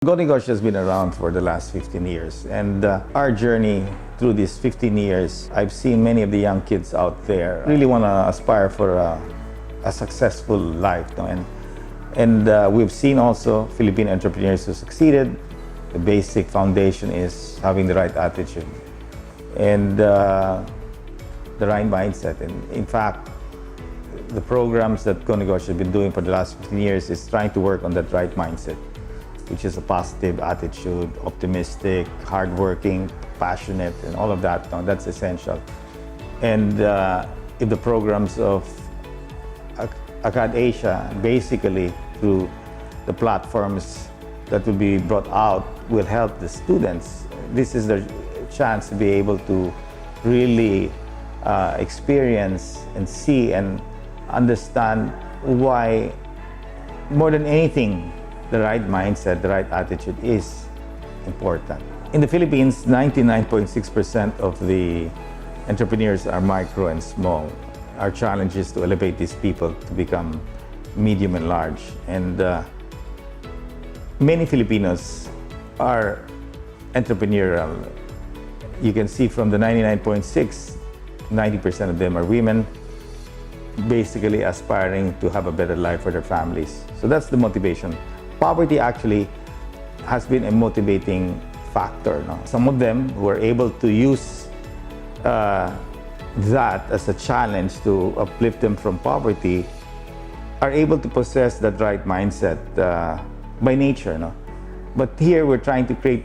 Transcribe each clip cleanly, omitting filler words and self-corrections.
Go has been around for the last 15 years, and our journey through these 15 years, I've seen many of the young kids out there really want to aspire for a successful life. No? And we've seen also Filipino entrepreneurs who succeeded. The basic foundation is having the right attitude and the right mindset. And in fact, the programs that Go has been doing for the last 15 years is trying to work on that right mindset, which is a positive attitude, optimistic, hardworking, passionate, and all of that. No, that's essential. And if the programs of Akadasia, basically through the platforms that will be brought out, will help the students. This is their chance to be able to really experience and see and understand why, more than anything, the right mindset, the right attitude is important. In the Philippines, 99.6% of the entrepreneurs are micro and small. Our challenge is to elevate these people to become medium and large. And many Filipinos are entrepreneurial. You can see from the 99.6, 90% of them are women, basically aspiring to have a better life for their families. So that's the motivation. Poverty actually has been a motivating factor. No? Some of them who are able to use that as a challenge to uplift them from poverty are able to possess that right mindset by nature. No? But here we're trying to create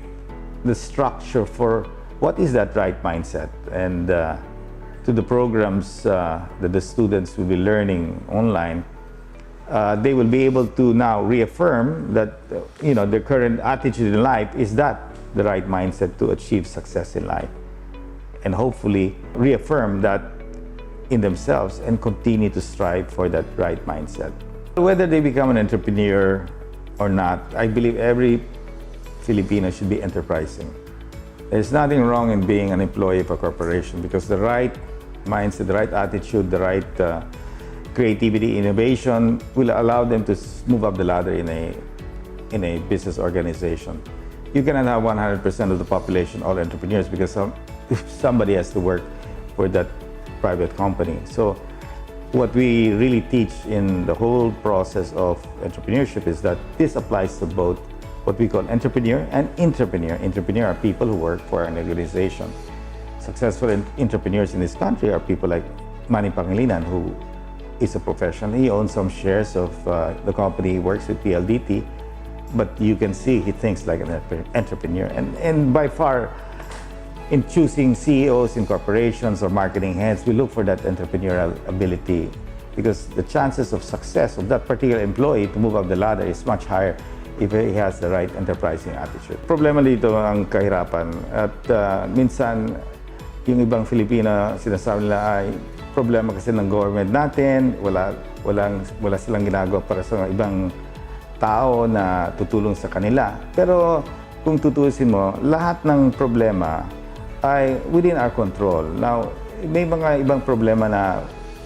the structure for what is that right mindset, and to the programs that the students will be learning online, they will be able to now reaffirm that their current attitude in life is that the right mindset to achieve success in life, and hopefully reaffirm that in themselves and continue to strive for that right mindset. Whether they become an entrepreneur or not, I believe every Filipino should be enterprising. There's nothing wrong in being an employee of a corporation, because the right mindset, the right attitude, the right creativity, innovation will allow them to move up the ladder in a business organization. You cannot have 100% of the population all entrepreneurs, because somebody has to work for that private company. So what we really teach in the whole process of entrepreneurship is that this applies to both what we call entrepreneur and intrapreneur. Intrapreneur are people who work for an organization. Successful entrepreneurs in this country are people like Manny Pangilinan, who is a professional. He owns some shares of the company he works with, PLDT, but you can see he thinks like an entrepreneur. And by far, in choosing CEOs in corporations or marketing heads, we look for that entrepreneurial ability, because the chances of success of that particular employee to move up the ladder is much higher if he has the right enterprising attitude. Problema dito ang kahirapan, at minsan yung ibang Filipino sinasabi nila ay problema kasi ng government natin, wala silang ginagawa para sa ibang tao na tutulong sa kanila. Pero kung tutusin mo, lahat ng problema ay within our control. Now, may mga ibang problema na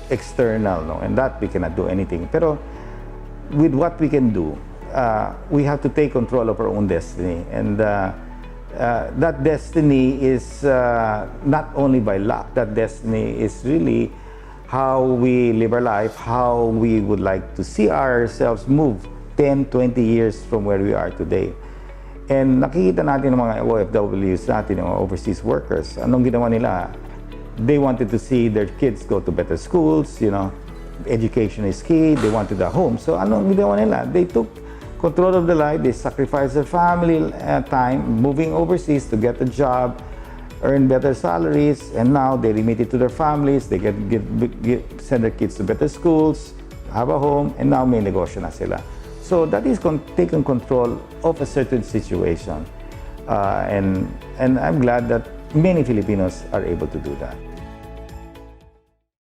external, no? And that we cannot do anything. Pero with what we can do, we have to take control of our own destiny. And that destiny is not only by luck. That destiny is really how we live our life, how we would like to see ourselves move 10, 20 years from where we are today. And nakikita natin ng mga OFWs natin, yung overseas workers, anong ginawa nila? They wanted to see their kids go to better schools, education is key, they wanted a home. So anong ginawa nila? They took control of the life, they sacrificed their family time, moving overseas to get a job, earn better salaries, and now they remit it to their families, they send their kids to better schools, have a home, and now may negosyo na sila. So that is taking control of a certain situation. And I'm glad that many Filipinos are able to do that.